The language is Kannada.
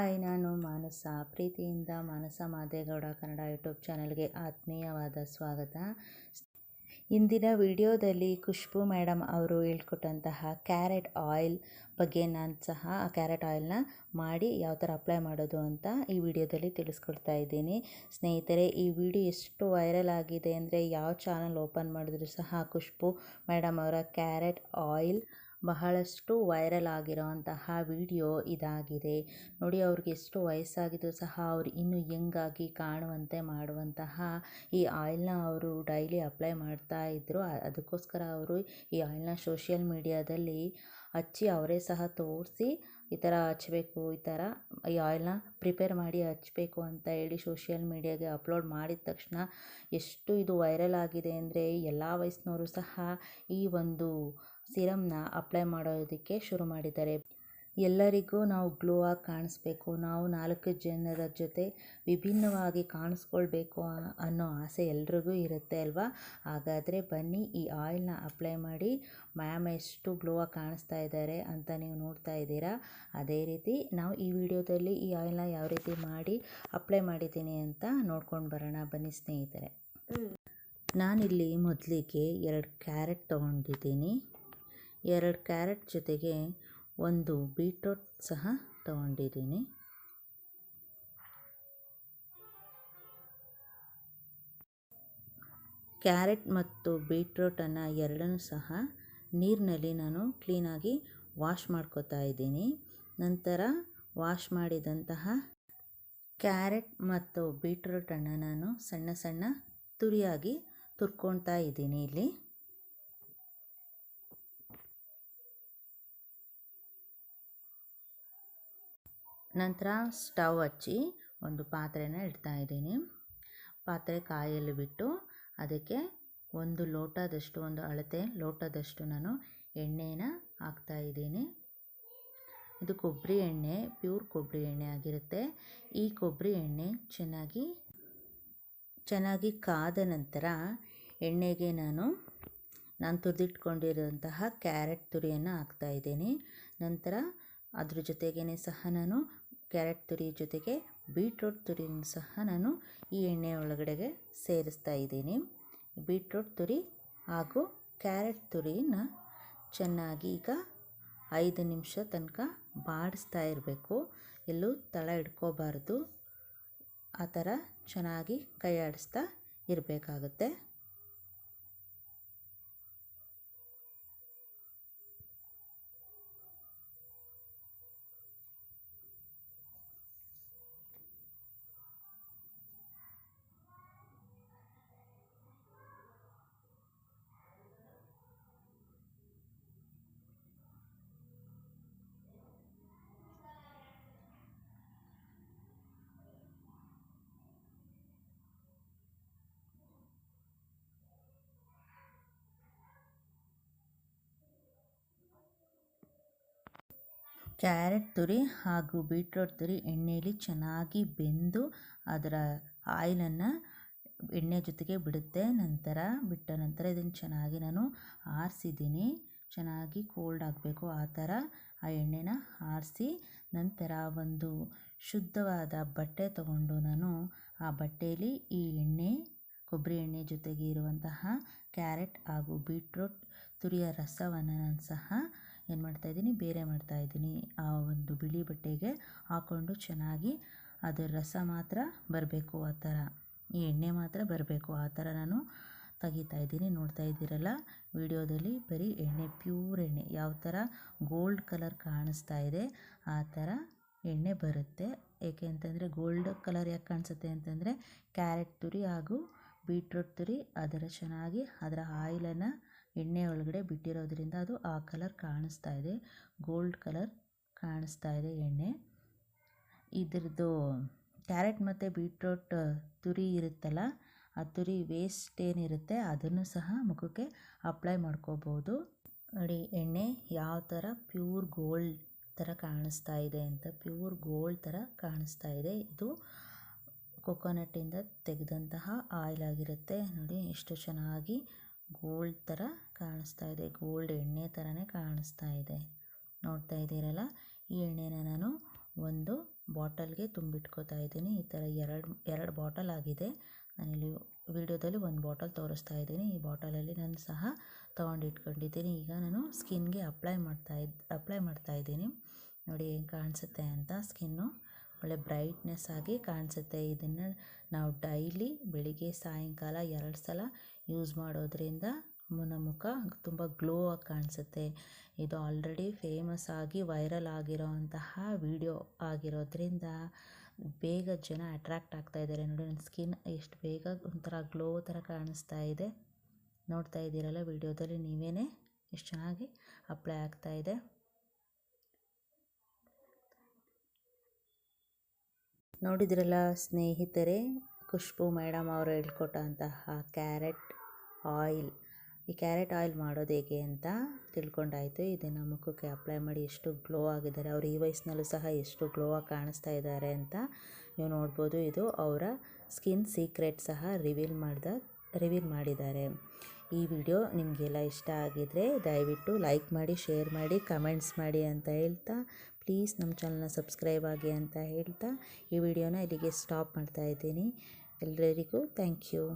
ಹಾಯ್, ನಾನು ಮಾನಸ. ಪ್ರೀತಿಯಿಂದ ಮಾನಸ ಮಾದೇಗೌಡ ಕನ್ನಡ ಯೂಟ್ಯೂಬ್ ಚಾನಲ್ಗೆ ಆತ್ಮೀಯವಾದ ಸ್ವಾಗತ. ಇಂದಿನ ವಿಡಿಯೋದಲ್ಲಿ ಖುಷ್ಬು ಮೇಡಮ್ ಅವರು ಹೇಳ್ಕೊಟ್ಟಂತಹ ಕ್ಯಾರೆಟ್ ಆಯಿಲ್ ಬಗ್ಗೆ ನಾನು ಸಹ ಆ ಕ್ಯಾರೆಟ್ ಆಯಿಲ್ನ ಮಾಡಿ ಯಾವ ಥರ ಅಪ್ಲೈ ಮಾಡೋದು ಅಂತ ಈ ವಿಡಿಯೋದಲ್ಲಿ ತಿಳಿಸ್ಕೊಡ್ತಾ ಇದ್ದೀನಿ. ಸ್ನೇಹಿತರೆ, ಈ ವಿಡಿಯೋ ಎಷ್ಟು ವೈರಲ್ ಆಗಿದೆ ಅಂದರೆ ಯಾವ ಚಾನಲ್ ಓಪನ್ ಮಾಡಿದ್ರು ಸಹ ಖುಷ್ಬು ಮೇಡಮ್ ಅವರ ಕ್ಯಾರೆಟ್ ಆಯಿಲ್ ಬಹಳಷ್ಟು ವೈರಲ್ ಆಗಿರೋಂತಹ ವಿಡಿಯೋ ಇದಾಗಿದೆ. ನೋಡಿ, ಅವ್ರಿಗೆ ಎಷ್ಟು ವಯಸ್ಸಾಗಿದ್ದು ಸಹ ಅವರು ಇನ್ನೂ ಯಂಗಾಗಿ ಕಾಣುವಂತೆ ಮಾಡುವಂತಹ ಈ ಆಯಿಲ್ನ ಅವರು ಡೈಲಿ ಅಪ್ಲೈ ಮಾಡ್ತಾ ಇದ್ದರು. ಅದಕ್ಕೋಸ್ಕರ ಅವರು ಈ ಆಯಿಲ್ನ ಸೋಷಿಯಲ್ ಮೀಡಿಯಾದಲ್ಲಿ ಹಚ್ಚಿ ಅವರೇ ಸಹ ತೋರಿಸಿ ಈ ಥರ ಹಚ್ಚಬೇಕು, ಈ ಥರ ಈ ಆಯಿಲ್ನ ಪ್ರಿಪೇರ್ ಮಾಡಿ ಹಚ್ಚಬೇಕು ಅಂತ ಹೇಳಿ ಸೋಷಿಯಲ್ ಮೀಡಿಯಾಗೆ ಅಪ್ಲೋಡ್ ಮಾಡಿದ ತಕ್ಷಣ ಎಷ್ಟು ಇದು ವೈರಲ್ ಆಗಿದೆ ಅಂದರೆ ಎಲ್ಲ ವಯಸ್ಸಿನವರು ಸಹ ಈ ಒಂದು ಸಿರಮ್ನ ಅಪ್ಲೈ ಮಾಡೋದಕ್ಕೆ ಶುರು ಮಾಡಿದ್ದಾರೆ. ಎಲ್ಲರಿಗೂ ನಾವು ಗ್ಲೋ ಆಗಿ ಕಾಣಿಸ್ಬೇಕು, ನಾವು 4 ಜನರ ಜೊತೆ ವಿಭಿನ್ನವಾಗಿ ಕಾಣಿಸ್ಕೊಳ್ಬೇಕು ಅನ್ನೋ ಆಸೆ ಎಲ್ರಿಗೂ ಇರುತ್ತೆ ಅಲ್ವಾ. ಹಾಗಾದರೆ ಬನ್ನಿ, ಈ ಆಯಿಲ್ನ ಅಪ್ಲೈ ಮಾಡಿ ಮ್ಯಾಮ್ ಎಷ್ಟು ಗ್ಲೋ ಆಗಿ ಕಾಣಿಸ್ತಾ ಇದ್ದಾರೆ ಅಂತ ನೀವು ನೋಡ್ತಾ ಇದ್ದೀರಾ. ಅದೇ ರೀತಿ ನಾವು ಈ ವಿಡಿಯೋದಲ್ಲಿ ಈ ಆಯಿಲ್ನ ಯಾವ ರೀತಿ ಮಾಡಿ ಅಪ್ಲೈ ಮಾಡಿದ್ದೀನಿ ಅಂತ ನೋಡ್ಕೊಂಡು ಬರೋಣ ಬನ್ನಿ ಸ್ನೇಹಿತರೆ. ನಾನಿಲ್ಲಿ ಮೊದಲಿಗೆ 2 ಕ್ಯಾರೆಟ್ ತೊಗೊಂಡಿದ್ದೀನಿ. 2 ಕ್ಯಾರೆಟ್ ಜೊತೆಗೆ 1 ಬೀಟ್ರೋಟ್ ಸಹ ತೊಗೊಂಡಿದ್ದೀನಿ. ಕ್ಯಾರೆಟ್ ಮತ್ತು ಬೀಟ್ರೋಟನ್ನು ಎರಡನ್ನೂ ಸಹ ನೀರಿನಲ್ಲಿ ನಾನು ಕ್ಲೀನಾಗಿ ವಾಶ್ ಮಾಡ್ಕೊತಾ ಇದ್ದೀನಿ. ನಂತರ ವಾಶ್ ಮಾಡಿದಂತಹ ಕ್ಯಾರೆಟ್ ಮತ್ತು ಬೀಟ್ರೋಟನ್ನು ನಾನು ಸಣ್ಣ ಸಣ್ಣ ತುರಿಯಾಗಿ ತುರ್ಕೊಳ್ತಾ ಇದ್ದೀನಿ. ಇಲ್ಲಿ ನಂತರ ಸ್ಟವ್ ಹಚ್ಚಿ ಒಂದು ಪಾತ್ರೆನ ಇಡ್ತಾ ಇದ್ದೀನಿ. ಪಾತ್ರೆ ಕಾಯಲು ಬಿಟ್ಟು ಅದಕ್ಕೆ 1 ಲೋಟದಷ್ಟು, ಒಂದು ಅಳತೆ ಲೋಟದಷ್ಟು ನಾನು ಎಣ್ಣೆನ ಹಾಕ್ತಾ ಇದ್ದೀನಿ. ಇದು ಕೊಬ್ಬರಿ ಎಣ್ಣೆ, ಪ್ಯೂರ್ ಕೊಬ್ಬರಿ ಎಣ್ಣೆ ಆಗಿರುತ್ತೆ. ಈ ಕೊಬ್ಬರಿ ಎಣ್ಣೆ ಚೆನ್ನಾಗಿ ಕಾದ ನಂತರ ಎಣ್ಣೆಗೆ ನಾನು ತುರಿದಿಟ್ಕೊಂಡಿರೋಂತಹ ಕ್ಯಾರೆಟ್ ತುರಿಯನ್ನು ಹಾಕ್ತಾ ಇದ್ದೀನಿ. ನಂತರ ಅದ್ರ ಜೊತೆಗೇ ಸಹ ನಾನು ಕ್ಯಾರೆಟ್ ತುರಿ ಜೊತೆಗೆ ಬೀಟ್ರೋಟ್ ತುರಿನ ಸಹ ನಾನು ಈ ಎಣ್ಣೆ ಒಳಗಡೆಗೆ ಸೇರಿಸ್ತಾ ಇದ್ದೀನಿ. ಬೀಟ್ರೋಟ್ ತುರಿ ಹಾಗೂ ಕ್ಯಾರೆಟ್ ತುರಿನ ಚೆನ್ನಾಗಿ ಈಗ 5 ನಿಮಿಷ ತನಕ ಬಾಡಿಸ್ತಾ ಇರಬೇಕು. ಎಲ್ಲೂ ತಳ ಹಿಡ್ಕೋಬಾರ್ದು, ಆ ಥರ ಚೆನ್ನಾಗಿ ಕೈ ಆಡಿಸ್ತಾ ಇರಬೇಕಾಗುತ್ತೆ. ಕ್ಯಾರೆಟ್ ತುರಿ ಹಾಗೂ ಬೀಟ್ರೋಟ್ ತುರಿ ಎಣ್ಣೆಯಲ್ಲಿ ಚೆನ್ನಾಗಿ ಬೆಂದು ಅದರ ಆಯಿಲನ್ನು ಎಣ್ಣೆ ಜೊತೆಗೆ ಬಿಡುತ್ತೆ. ಬಿಟ್ಟ ನಂತರ ಇದನ್ನು ಚೆನ್ನಾಗಿ ನಾನು ಆರಿಸಿದ್ದೀನಿ. ಚೆನ್ನಾಗಿ ಕೋಲ್ಡ್ ಆಗಬೇಕು, ಆ ಥರ ಆ ಎಣ್ಣೆನ ಆರಿಸಿ ನಂತರ ಒಂದು ಶುದ್ಧವಾದ ಬಟ್ಟೆ ತಗೊಂಡು ನಾನು ಆ ಬಟ್ಟೆಯಲ್ಲಿ ಈ ಕೊಬ್ಬರಿ ಎಣ್ಣೆ ಜೊತೆಗೆ ಇರುವಂತಹ ಕ್ಯಾರೆಟ್ ಹಾಗೂ ಬೀಟ್ರೋಟ್ ತುರಿಯ ರಸವನ್ನು ನಾನು ಸಹ ಬೇರೆ ಮಾಡ್ತಾಯಿದ್ದೀನಿ. ಆ ಒಂದು ಬಿಳಿ ಬಟ್ಟೆಗೆ ಹಾಕ್ಕೊಂಡು ಚೆನ್ನಾಗಿ ಅದರ ರಸ ಮಾತ್ರ ಬರಬೇಕು, ಆ ಥರ ಈ ಎಣ್ಣೆ ಮಾತ್ರ ಬರಬೇಕು, ಆ ಥರ ನಾನು ತೆಗಿತಾ ಇದ್ದೀನಿ. ನೋಡ್ತಾ ಇದ್ದೀರಲ್ಲ ವಿಡಿಯೋದಲ್ಲಿ, ಬರೀ ಎಣ್ಣೆ, ಪ್ಯೂರ್ ಎಣ್ಣೆ, ಯಾವ ಥರ ಗೋಲ್ಡ್ ಕಲರ್ ಕಾಣಿಸ್ತಾ ಇದೆ ಆ ಥರ ಎಣ್ಣೆ ಬರುತ್ತೆ. ಏಕೆ ಅಂತಂದರೆ ಗೋಲ್ಡ್ ಕಲರ್ ಯಾಕೆ ಕಾಣಿಸುತ್ತೆ ಅಂತಂದರೆ ಕ್ಯಾರೆಟ್ ತುರಿ ಹಾಗೂ ಬೀಟ್ರೋಟ್ ತುರಿ ಚೆನ್ನಾಗಿ ಅದರ ಆಯಿಲನ್ನು ಎಣ್ಣೆ ಒಳಗಡೆ ಬಿಟ್ಟಿರೋದ್ರಿಂದ ಅದು ಆ ಕಲರ್ ಕಾಣಿಸ್ತಾ ಇದೆ, ಗೋಲ್ಡ್ ಕಲರ್ ಕಾಣಿಸ್ತಾ ಇದೆ ಎಣ್ಣೆ. ಇದ್ರದ್ದು ಕ್ಯಾರೆಟ್ ಮತ್ತು ಬೀಟ್ರೋಟ್ ತುರಿ ಇರುತ್ತಲ್ಲ, ಆ ತುರಿ ವೇಸ್ಟ್ ಏನಿರುತ್ತೆ ಅದನ್ನು ಸಹ ಮುಖಕ್ಕೆ ಅಪ್ಲೈ ಮಾಡ್ಕೋಬೋದು. ನೋಡಿ ಎಣ್ಣೆ ಯಾವ ಥರ ಪ್ಯೂರ್ ಗೋಲ್ಡ್ ಥರ ಕಾಣಿಸ್ತಾ ಇದೆ ಅಂತ, ಪ್ಯೂರ್ ಗೋಲ್ಡ್ ಥರ ಕಾಣಿಸ್ತಾ ಇದೆ. ಇದು ಕೊಕೊನಟ್ಟಿಂದ ತೆಗೆದಂತಹ ಆಯಿಲ್ ಆಗಿರುತ್ತೆ. ನೋಡಿ ಎಷ್ಟು ಚೆನ್ನಾಗಿ ಗೋಲ್ಡ್ ಥರ ಕಾಣಿಸ್ತಾ ಇದೆ, ಗೋಲ್ಡ್ ಎಣ್ಣೆ ಥರನೇ ಕಾಣಿಸ್ತಾ ಇದೆ. ನೋಡ್ತಾ ಇದ್ದೀರಲ್ಲ, ಈ ಎಣ್ಣೆನ ನಾನು ಒಂದು ಬಾಟಲ್ಗೆ ತುಂಬಿಟ್ಕೋತಾ ಇದ್ದೀನಿ. ಈ ಥರ ಎರಡು ಬಾಟಲ್ ಆಗಿದೆ. ನಾನಿಲ್ಲಿ ವಿಡಿಯೋದಲ್ಲಿ ಒಂದು ಬಾಟಲ್ ತೋರಿಸ್ತಾ ಇದ್ದೀನಿ. ಈ ಬಾಟಲಲ್ಲಿ ನಾನು ಸಹ ತೊಗೊಂಡಿಟ್ಕೊಂಡಿದ್ದೀನಿ. ಈಗ ನಾನು ಸ್ಕಿನ್ಗೆ ಅಪ್ಲೈ ಮಾಡ್ತಾ ಇದ್ದೀನಿ. ನೋಡಿ ಹೆಂಗೆ ಕಾಣಿಸುತ್ತೆ ಅಂತ. ಸ್ಕಿನ್ನು ಒಳ್ಳೆ ಬ್ರೈಟ್ನೆಸ್ ಆಗಿ ಕಾಣಿಸುತ್ತೆ. ಇದನ್ನು ನಾವು ಡೈಲಿ ಬೆಳಿಗ್ಗೆ ಸಾಯಂಕಾಲ 2 ಸಲ ಯೂಸ್ ಮಾಡೋದ್ರಿಂದ ನಮ್ಮ ಮುಖ ತುಂಬ ಗ್ಲೋ ಆಗಿ ಕಾಣಿಸುತ್ತೆ. ಇದು ಆಲ್ರೆಡಿ ಫೇಮಸ್ ಆಗಿ ವೈರಲ್ ಆಗಿರೋಂತಹ ವಿಡಿಯೋ ಆಗಿರೋದ್ರಿಂದ ಬೇಗ ಜನ ಅಟ್ರ್ಯಾಕ್ಟ್ ಆಗ್ತಾ ಇದ್ದಾರೆ. ನೋಡಿ ನನ್ನ ಸ್ಕಿನ್ ಎಷ್ಟು ಬೇಗ ಒಂಥರ ಗ್ಲೋ ಥರ ಕಾಣಿಸ್ತಾ ಇದೆ. ನೋಡ್ತಾ ಇದ್ದೀರಲ್ಲ ವಿಡಿಯೋದಲ್ಲಿ ನೀವೇ ಎಷ್ಟು ಚೆನ್ನಾಗಿ ಅಪ್ಲೈ ಆಗ್ತಾ ಇದೆ. ನೋಡಿದ್ರಲ್ಲ ಸ್ನೇಹಿತರೆ, ಖುಷ್ಬು ಮೇಡಮ್ ಅವರು ಹೇಳ್ಕೊಟ್ಟಂತಹ ಕ್ಯಾರೆಟ್ ಆಯಿಲ್. ಈ ಕ್ಯಾರೆಟ್ ಆಯಿಲ್ ಮಾಡೋದು ಹೇಗೆ ಅಂತ ತಿಳ್ಕೊಂಡಾಯಿತು. ಇದನ್ನು ಮುಖಕ್ಕೆ ಅಪ್ಲೈ ಮಾಡಿ ಎಷ್ಟು ಗ್ಲೋ ಆಗಿದ್ದಾರೆ. ಅವರು ಈ ವಯಸ್ಸಿನಲ್ಲೂ ಸಹ ಎಷ್ಟು ಗ್ಲೋ ಆಗಿ ಕಾಣಿಸ್ತಾ ಇದ್ದಾರೆ ಅಂತ ನೀವು ನೋಡ್ಬೋದು. ಇದು ಅವರ ಸ್ಕಿನ್ ಸೀಕ್ರೆಟ್ ಸಹ ರಿವೀಲ್ ಮಾಡಿದ್ದಾರೆ. ಈ ವಿಡಿಯೋ ನಿಮಗೆಲ್ಲ ಇಷ್ಟ ಆಗಿದರೆ ದಯವಿಟ್ಟು ಲೈಕ್ ಮಾಡಿ, ಶೇರ್ ಮಾಡಿ, ಕಮೆಂಟ್ಸ್ ಮಾಡಿ ಅಂತ ಹೇಳ್ತಾ, ಪ್ಲೀಸ್ ನಮ್ಮ ಚಾನಲ್ನ ಸಬ್ಸ್ಕ್ರೈಬ್ ಆಗಿ ಅಂತ ಹೇಳ್ತಾ ಈ ವಿಡಿಯೋನ ಇಲ್ಲಿಗೆ ಸ್ಟಾಪ್ ಮಾಡ್ತಾ ಇದ್ದೀನಿ. ಎಲ್ಲರಿಗೂ ಥ್ಯಾಂಕ್ ಯು.